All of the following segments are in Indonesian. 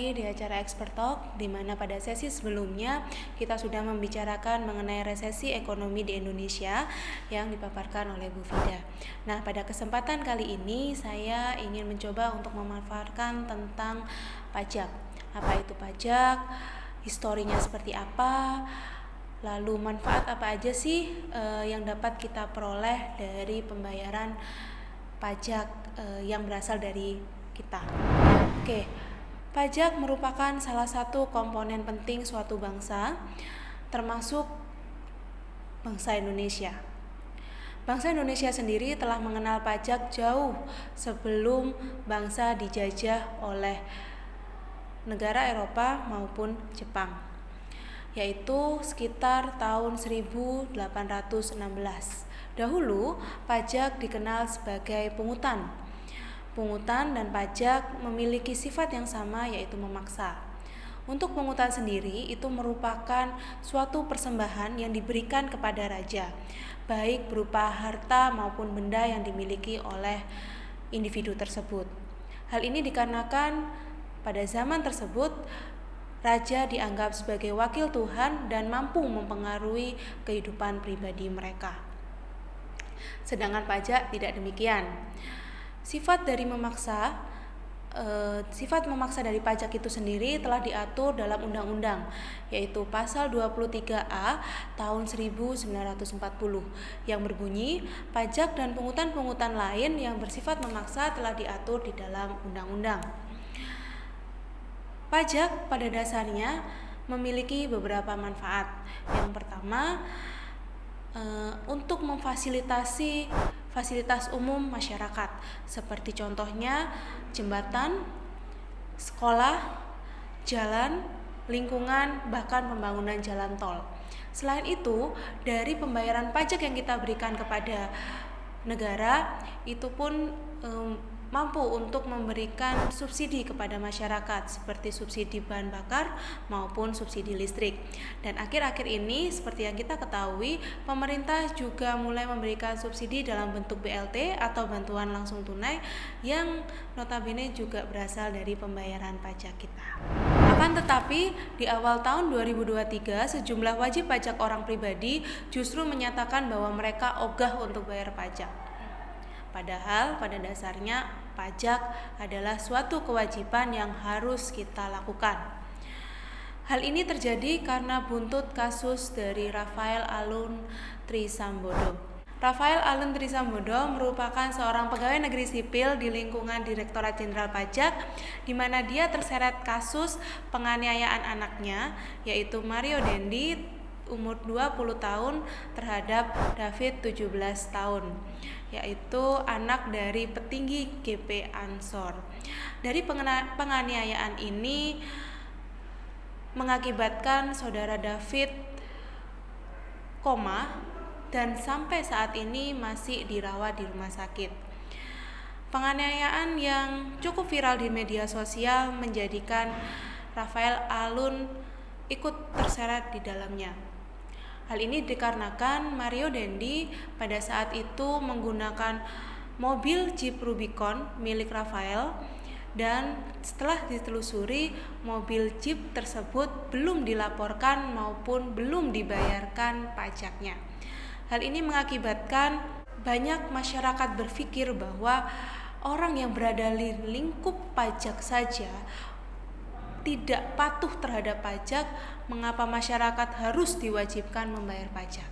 lagi di acara Expert Talk, di mana pada sesi sebelumnya kita sudah membicarakan mengenai resesi ekonomi di Indonesia yang dipaparkan oleh Bu Fida. Nah, pada kesempatan kali ini saya ingin mencoba untuk memanfaatkan tentang pajak. Apa itu pajak? Historinya seperti apa? Lalu manfaat apa aja sih yang dapat kita peroleh dari pembayaran pajak yang berasal dari kita? Oke, pajak merupakan salah satu komponen penting suatu bangsa, termasuk bangsa Indonesia. Bangsa Indonesia sendiri telah mengenal pajak jauh sebelum bangsa dijajah oleh negara Eropa maupun Jepang, yaitu sekitar tahun 1816. Dahulu, pajak dikenal sebagai pungutan. Pungutan dan pajak memiliki sifat yang sama, yaitu memaksa. Untuk pungutan sendiri itu merupakan suatu persembahan yang diberikan kepada raja, baik berupa harta maupun benda yang dimiliki oleh individu tersebut. Hal ini dikarenakan pada zaman tersebut raja dianggap sebagai wakil Tuhan dan mampu mempengaruhi kehidupan pribadi mereka. Sedangkan pajak tidak demikian. Sifat memaksa dari pajak itu sendiri telah diatur dalam undang-undang, yaitu pasal 23A tahun 1940 yang berbunyi, pajak dan pungutan-pungutan lain yang bersifat memaksa telah diatur di dalam undang-undang. Pajak pada dasarnya memiliki beberapa manfaat. Yang pertama, untuk memfasilitasi fasilitas umum masyarakat, seperti contohnya jembatan, sekolah, jalan, lingkungan, bahkan pembangunan jalan tol. Selain itu, dari pembayaran pajak yang kita berikan kepada negara, itu pun mampu untuk memberikan subsidi kepada masyarakat, seperti subsidi bahan bakar maupun subsidi listrik. Dan akhir-akhir ini, seperti yang kita ketahui, pemerintah juga mulai memberikan subsidi dalam bentuk BLT atau bantuan langsung tunai yang notabene juga berasal dari pembayaran pajak kita. Akan tetapi, di awal tahun 2023, sejumlah wajib pajak orang pribadi justru menyatakan bahwa mereka ogah untuk bayar pajak. Padahal pada dasarnya pajak adalah suatu kewajiban yang harus kita lakukan. Hal ini terjadi karena buntut kasus dari Rafael Alun Trisambodo. Rafael Alun Trisambodo merupakan seorang pegawai negeri sipil di lingkungan Direktorat Jenderal Pajak, di mana dia terseret kasus penganiayaan anaknya, yaitu Mario Dendi, umur 20 tahun terhadap David 17 tahun, yaitu anak dari petinggi GP Ansor. Dari penganiayaan ini mengakibatkan saudara David koma dan sampai saat ini masih dirawat di rumah sakit. Penganiayaan yang cukup viral di media sosial menjadikan Rafael Alun ikut terseret di dalamnya. Hal ini dikarenakan Mario Dendi pada saat itu menggunakan mobil Jeep Rubicon milik Rafael, dan setelah ditelusuri, mobil Jeep tersebut belum dilaporkan maupun belum dibayarkan pajaknya. Hal ini mengakibatkan banyak masyarakat berpikir bahwa orang yang berada di lingkup pajak saja tidak patuh terhadap pajak, mengapa masyarakat harus diwajibkan membayar pajak?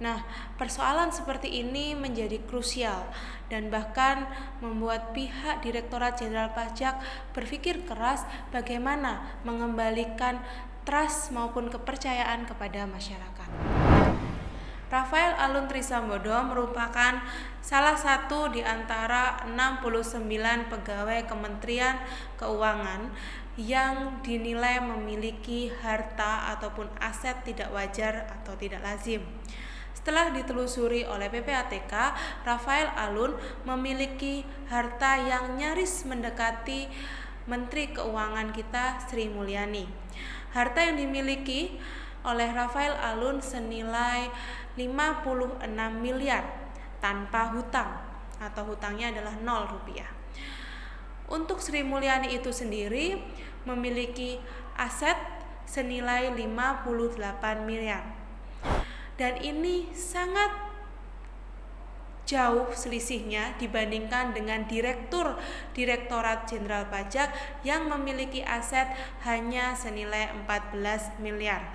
Nah, persoalan seperti ini menjadi krusial dan bahkan membuat pihak Direktorat Jenderal Pajak berpikir keras bagaimana mengembalikan trust maupun kepercayaan kepada masyarakat. Rafael Alun Trisambodo merupakan salah satu di antara 69 pegawai Kementerian Keuangan yang dinilai memiliki harta ataupun aset tidak wajar atau tidak lazim. Setelah ditelusuri oleh PPATK, Rafael Alun memiliki harta yang nyaris mendekati Menteri Keuangan kita, Sri Mulyani. Harta yang dimiliki oleh Rafael Alun senilai 56 miliar tanpa hutang, atau hutangnya adalah 0 rupiah. Untuk Sri Mulyani itu sendiri memiliki aset senilai 58 miliar. Dan ini sangat jauh selisihnya dibandingkan dengan Direktorat Jenderal Pajak yang memiliki aset hanya senilai 14 miliar.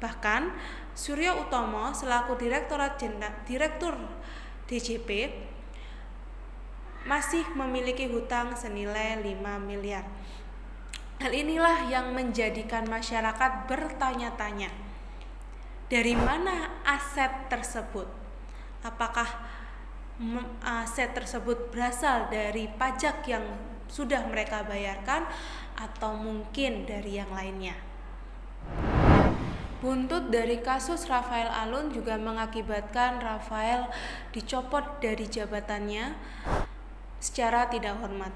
Bahkan Surya Utomo selaku Direktur DJP masih memiliki hutang senilai 5 miliar. Hal inilah yang menjadikan masyarakat bertanya-tanya, dari mana aset tersebut? Apakah aset tersebut berasal dari pajak yang sudah mereka bayarkan atau mungkin dari yang lainnya? Buntut dari kasus Rafael Alun juga mengakibatkan Rafael dicopot dari jabatannya secara tidak hormat.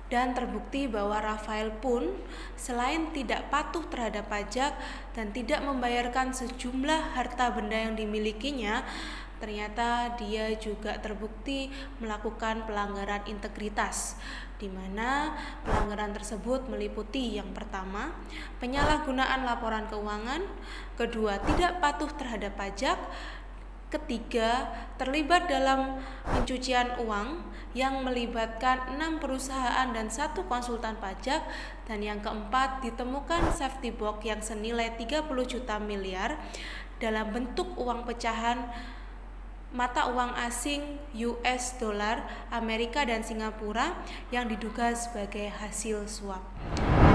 Dan terbukti bahwa Rafael pun selain tidak patuh terhadap pajak dan tidak membayarkan sejumlah harta benda yang dimilikinya, ternyata dia juga terbukti melakukan pelanggaran integritas, di mana pelanggaran tersebut meliputi yang pertama, penyalahgunaan laporan keuangan, kedua, tidak patuh terhadap pajak, ketiga, terlibat dalam pencucian uang yang melibatkan 6 perusahaan dan 1 konsultan pajak, dan yang keempat, ditemukan safety box yang senilai 30 juta miliar dalam bentuk uang pecahan mata uang asing US dollar, Amerika dan Singapura yang diduga sebagai hasil suap.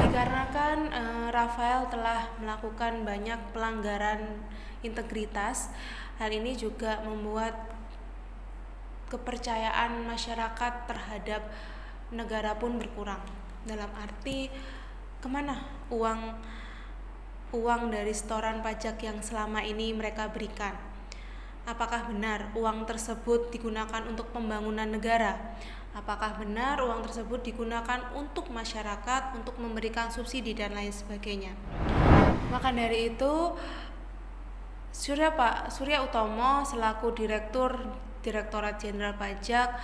Dikarenakan Rafael telah melakukan banyak pelanggaran integritas, hal ini juga membuat kepercayaan masyarakat terhadap negara pun berkurang. Dalam arti, kemana uang dari setoran pajak yang selama ini mereka berikan? Apakah benar uang tersebut digunakan untuk pembangunan negara? Apakah benar uang tersebut digunakan untuk masyarakat, untuk memberikan subsidi dan lain sebagainya? Maka dari itu, Surya Utomo selaku Direktorat Jenderal Pajak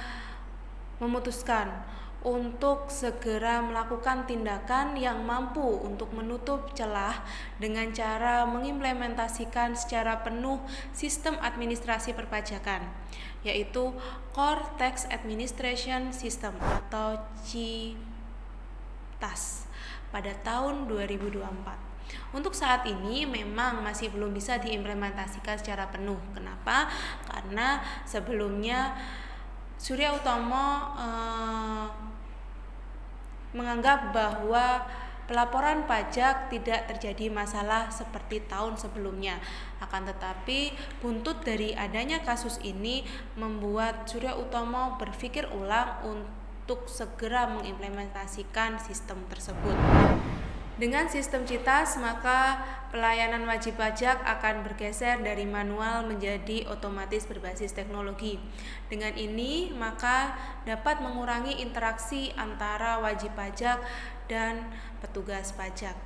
memutuskan untuk segera melakukan tindakan yang mampu untuk menutup celah dengan cara mengimplementasikan secara penuh sistem administrasi perpajakan, yaitu Core Tax Administration System atau CTAS pada tahun 2024. Untuk saat ini memang masih belum bisa diimplementasikan secara penuh. Kenapa? Karena sebelumnya Surya Utomo menganggap bahwa pelaporan pajak tidak terjadi masalah seperti tahun sebelumnya. Akan tetapi buntut dari adanya kasus ini membuat Surya Utomo berpikir ulang untuk segera mengimplementasikan sistem tersebut. Dengan sistem CTAS, maka pelayanan wajib pajak akan bergeser dari manual menjadi otomatis berbasis teknologi. Dengan ini, maka dapat mengurangi interaksi antara wajib pajak dan petugas pajak.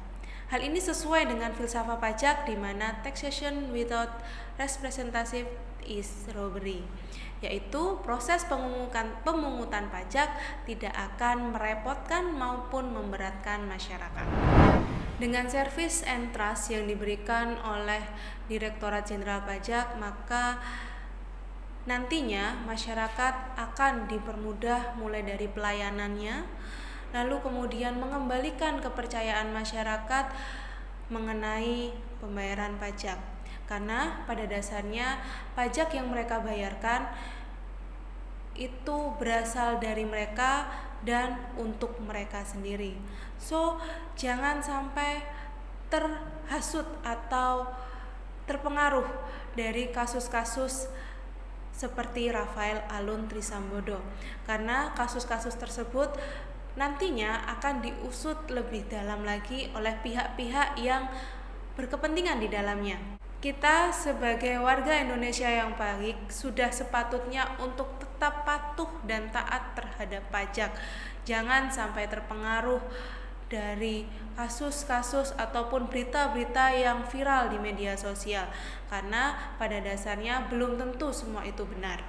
Hal ini sesuai dengan filsafat pajak di mana taxation without representative is robbery, yaitu proses pemungutan pajak tidak akan merepotkan maupun memberatkan masyarakat. Dengan service and trust yang diberikan oleh Direktorat Jenderal Pajak, maka nantinya masyarakat akan dipermudah mulai dari pelayanannya, lalu kemudian mengembalikan kepercayaan masyarakat mengenai pembayaran pajak. Karena pada dasarnya pajak yang mereka bayarkan itu berasal dari mereka dan untuk mereka sendiri. So, jangan sampai terhasut atau terpengaruh dari kasus-kasus seperti Rafael Alun Trisambodo, karena kasus-kasus tersebut nantinya akan diusut lebih dalam lagi oleh pihak-pihak yang berkepentingan di dalamnya. Kita sebagai warga Indonesia yang baik sudah sepatutnya untuk tetap patuh dan taat terhadap pajak. Jangan sampai terpengaruh dari kasus-kasus ataupun berita-berita yang viral di media sosial, karena pada dasarnya belum tentu semua itu benar.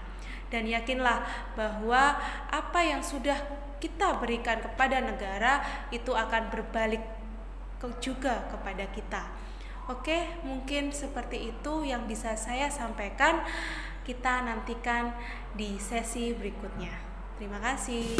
dan yakinlah bahwa apa yang sudah kita berikan kepada negara itu akan berbalik juga kepada kita. Oke, mungkin seperti itu yang bisa saya sampaikan. Kita nantikan di sesi berikutnya. Terima kasih.